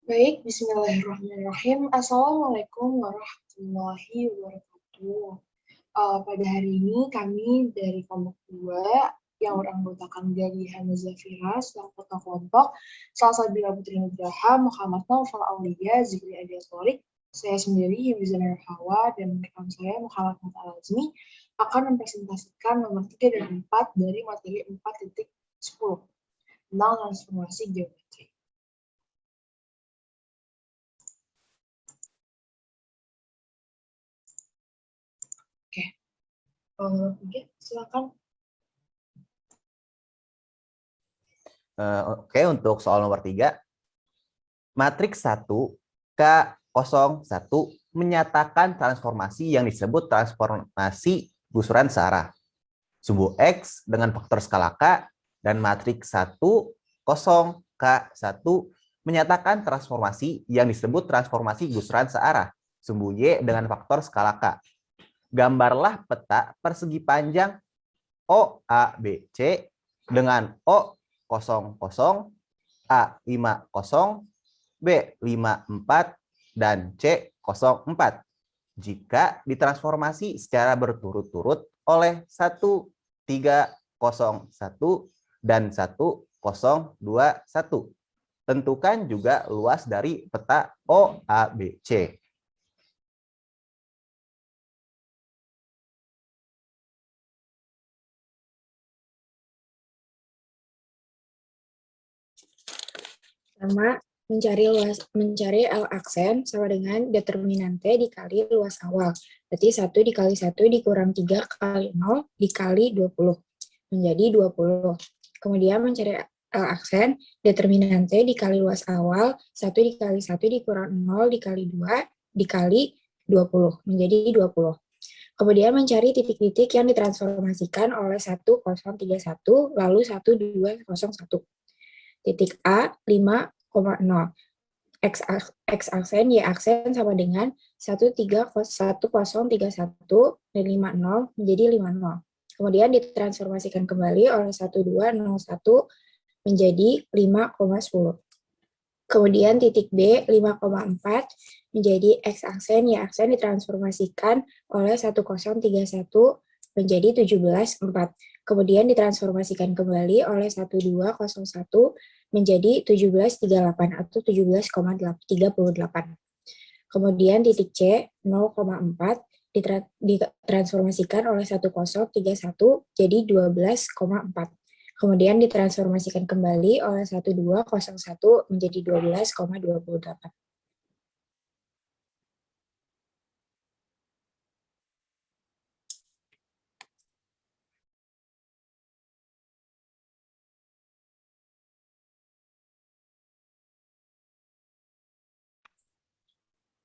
Baik, bismillahirrahmanirrahim. Assalamualaikum warahmatullahi wabarakatuh. Pada hari ini kami dari kelompok 2 yang beranggotakan Gadi Hamzah Fira selaku ketua kelompok, Salsabila Putri Nugraha, Muhammad Naufal Aulia, Zikri Adil Torik, saya sendiri Hibzana Hawa dan rekan saya Muhammad Al Azmi akan mempresentasikan nomor 3 dan 4 dari materi 4.10 tentang transformasi geometri. Oke, silakan. Oke, untuk soal nomor 3, matriks 1K01 menyatakan transformasi yang disebut transformasi gusuran searah. Sumbu X dengan faktor skala K dan matriks 10K1 menyatakan transformasi yang disebut transformasi gusuran searah. Sumbu Y dengan faktor skala K. Gambarlah peta persegi panjang OABC dengan O00, A50, B54, dan C04 jika ditransformasi secara berturut-turut oleh 1301 dan 1021. Tentukan juga luas dari peta OABC. Pertama, mencari L aksen sama dengan determinante dikali luas awal. Berarti 1 dikali 1 dikurang 3 kali 0 dikali 20. Menjadi 20. Kemudian mencari L aksen, determinante dikali luas awal, 1 dikali 1 dikurang 0 dikali 2 dikali 20. Menjadi 20. Kemudian mencari titik-titik yang ditransformasikan oleh 1031 lalu 1201. Titik A 5,0. X aksen, Y aksen sama dengan 1031 dan 50 menjadi 50. Kemudian ditransformasikan kembali oleh 1201 menjadi 5,10. Kemudian titik B 5,4 menjadi X aksen, Y aksen ditransformasikan oleh 1031 menjadi 17,4. Kemudian ditransformasikan kembali oleh 1201 menjadi 17,38 atau 17,38. Kemudian titik C 0,4 ditransformasikan oleh 1031 jadi 12,4. Kemudian ditransformasikan kembali oleh 1201 menjadi 12,28.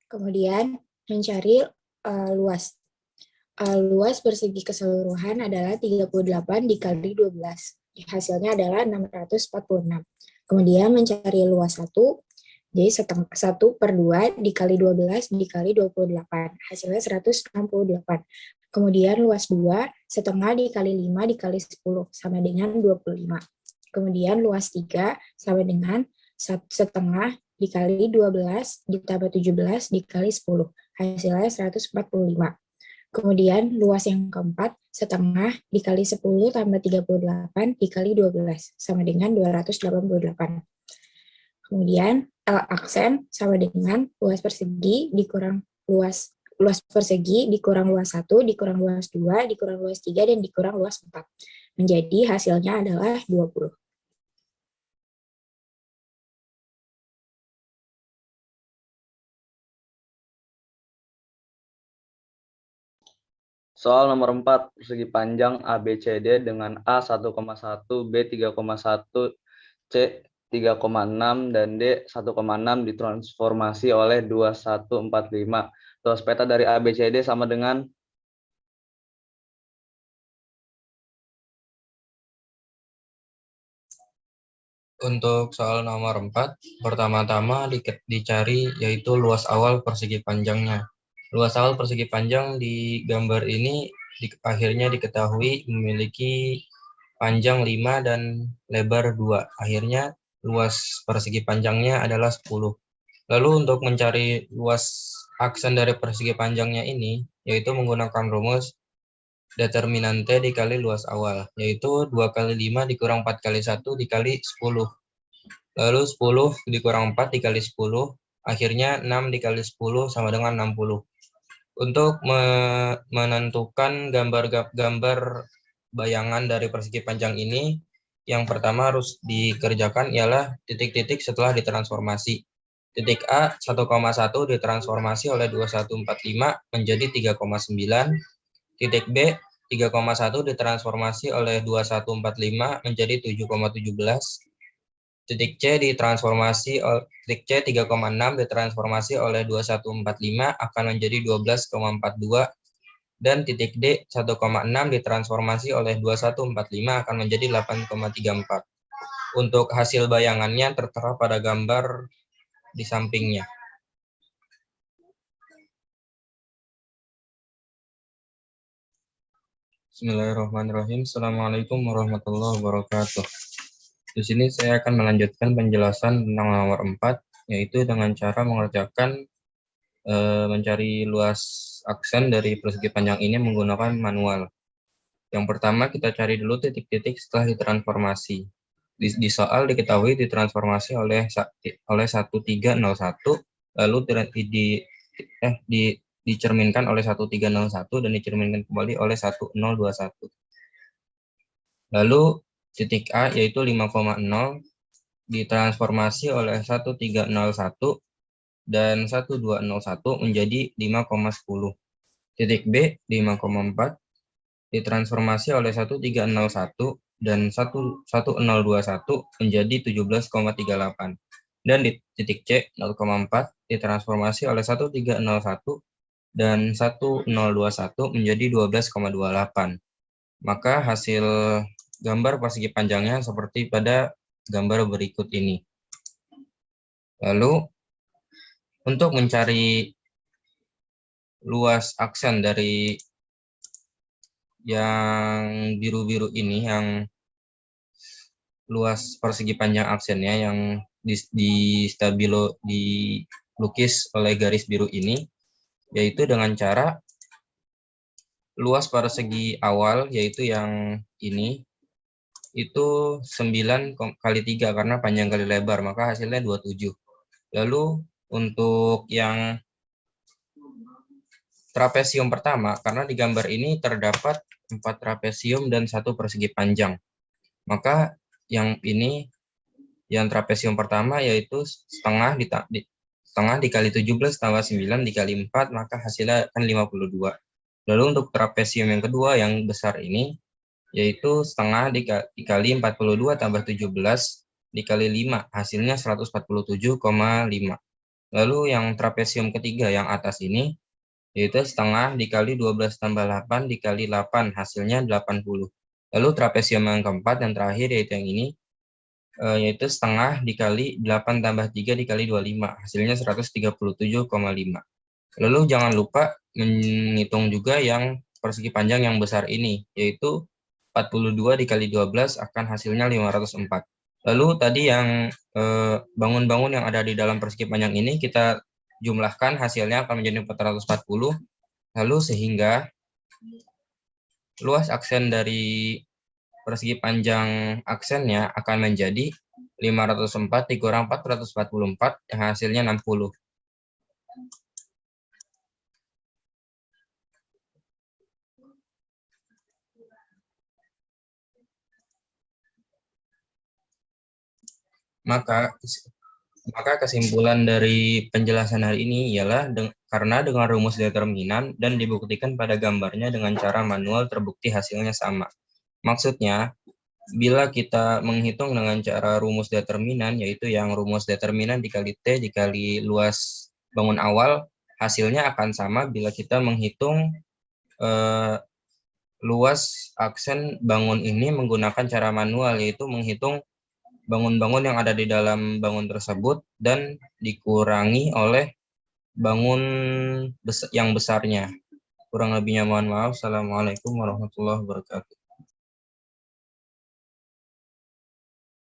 Kemudian mencari luas. Luas persegi keseluruhan adalah 38 dikali 12. Hasilnya adalah 646. Kemudian mencari luas 1, jadi 1/2 dikali 12 dikali 28. Hasilnya 168. Kemudian luas 2, setengah dikali 5 dikali 10, sama dengan 25. Kemudian luas 3 sama dengan setengah dikali 12 ditambah 17 dikali 10. Hasilnya 145. Kemudian luas yang keempat, setengah dikali 10 tambah 38 dikali 12, sama dengan 288. Kemudian L aksen sama dengan luas persegi dikurang luas persegi dikurang luas 1, dikurang luas 2, dikurang luas 3, dan dikurang luas 4. Menjadi hasilnya adalah 20. Soal nomor 4, persegi panjang ABCD dengan A 1,1, B 3,1, C 3,6, dan D 1,6 ditransformasi oleh 2145. Luas peta dari ABCD sama dengan Untuk soal nomor 4, pertama-tama dicari yaitu luas awal persegi panjangnya. Luas awal persegi panjang di gambar ini akhirnya diketahui memiliki panjang 5 dan lebar 2. Akhirnya luas persegi panjangnya adalah 10. Lalu untuk mencari luas aksen dari persegi panjangnya ini, yaitu menggunakan rumus determinante dikali luas awal, yaitu 2 kali 5 dikurang 4 kali 1 dikali 10. Lalu 10 dikurang 4 dikali 10, akhirnya 6 dikali 10 sama dengan 60. Untuk menentukan gambar bayangan dari persegi panjang ini, yang pertama harus dikerjakan ialah titik-titik setelah ditransformasi. Titik A 1,1 ditransformasi oleh 2145 menjadi 3,9. Titik B 3,1 ditransformasi oleh 2145 menjadi 7,17. Titik C titik C 3,6 ditransformasi oleh 2145 akan menjadi 12,42. Dan titik D 1,6 ditransformasi oleh 2145 akan menjadi 8,34. Untuk hasil bayangannya tertera pada gambar di sampingnya. Bismillahirrahmanirrahim. Assalamualaikum warahmatullahi wabarakatuh. Di sini saya akan melanjutkan penjelasan tentang nomor 4, yaitu dengan cara mengerjakan mencari luas aksen dari persegi panjang ini menggunakan manual. Yang pertama kita cari dulu titik-titik setelah ditransformasi. Di soal diketahui ditransformasi oleh 1301, lalu dicerminkan oleh 1301 dan dicerminkan kembali oleh 1021. Lalu titik A yaitu 5,0 ditransformasi oleh 1301 dan 1201 menjadi 5,10. Titik B 5,4 ditransformasi oleh 1301 dan 1021 menjadi 17,38. Dan di titik C 0,4 ditransformasi oleh 1301 dan 1021 menjadi 12,28. Maka hasil gambar persegi panjangnya seperti pada gambar berikut ini. Lalu untuk mencari luas aksen dari yang biru-biru ini, yang luas persegi panjang aksennya yang dilukis oleh garis biru ini, yaitu dengan cara luas persegi awal, yaitu yang ini, itu 9 kali 3 karena panjang kali lebar, maka hasilnya 27. Lalu untuk yang trapesium pertama, karena di gambar ini terdapat 4 trapesium dan 1 persegi panjang. Maka yang ini, yang trapesium pertama yaitu setengah dikali 17 tambah 9 dikali 4, maka hasilnya akan 52. Lalu untuk trapesium yang kedua yang besar ini, yaitu setengah dikali 42 tambah 17 dikali 5, hasilnya 147,5. Lalu yang trapesium ketiga yang atas ini, yaitu setengah dikali 12 tambah 8 dikali 8, hasilnya 80. Lalu trapesium yang keempat dan terakhir yaitu yang ini, yaitu setengah dikali 8 tambah 3 dikali 25, hasilnya 137,5. Lalu jangan lupa menghitung juga yang persegi panjang yang besar ini, yaitu 42 dikali 12 akan hasilnya 504. Lalu tadi yang bangun-bangun yang ada di dalam persegi panjang ini kita jumlahkan, hasilnya akan menjadi 440. Lalu sehingga luas aksen dari persegi panjang aksennya akan menjadi 504 dikurang 444 yang hasilnya 60. Maka kesimpulan dari penjelasan hari ini ialah karena dengan rumus determinan dan dibuktikan pada gambarnya dengan cara manual terbukti hasilnya sama. Maksudnya, bila kita menghitung dengan cara rumus determinan, yaitu yang rumus determinan dikali T dikali luas bangun awal, hasilnya akan sama bila kita menghitung luas aksen bangun ini menggunakan cara manual, yaitu menghitung bangun-bangun yang ada di dalam bangun tersebut dan dikurangi oleh bangun yang besarnya. Kurang lebihnya mohon maaf. Assalamualaikum warahmatullahi wabarakatuh.